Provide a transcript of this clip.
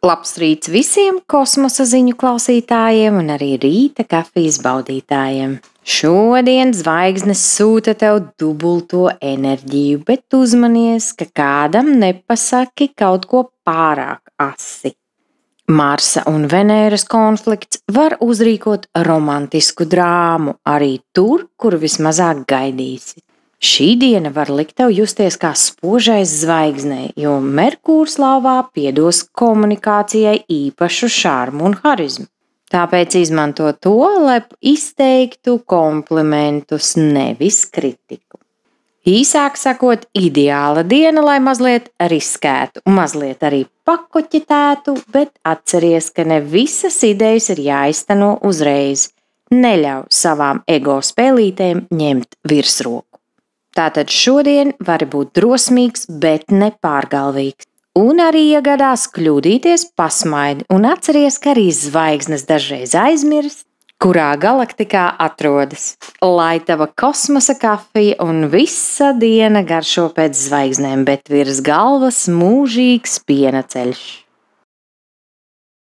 Labs rīts visiem kosmosa ziņu klausītājiem un arī rīta kafijas baudītājiem. Šodien zvaigznes sūta tev dubulto enerģiju, bet uzmanies, ka kādam nepasaki kaut ko pārāk asi. Marsa un Venēras konflikts var uzrīkot romantisku drāmu arī tur, kur vismazāk gaidīsi. Šī diena var likt tev justies kā spožais zvaigznei, jo Merkūrs lauvā piedos komunikācijai īpašu šarmu un harizmu. Tāpēc izmanto to, lai izteiktu komplimentus, nevis kritiku. Īsāk sakot, ideāla diena, lai mazliet riskētu, mazliet arī pakoķetētu, bet atceries, ka ne visas idejas ir jāizteno uzreiz. Neļauj savām ego spēlītēm ņemt virsroku. Tātad šodien vari būt drosmīgs, bet nepārgalvīgs. Un arī, ja gadās kļūdīties, pasmaidi un atceries, ka arī zvaigznes dažreiz aizmirst, kurā galaktikā atrodas. Lai tava kosmosa kafija un visa diena garšo pēc zvaigznēm, bet virs galvas mūžīgs piena ceļš.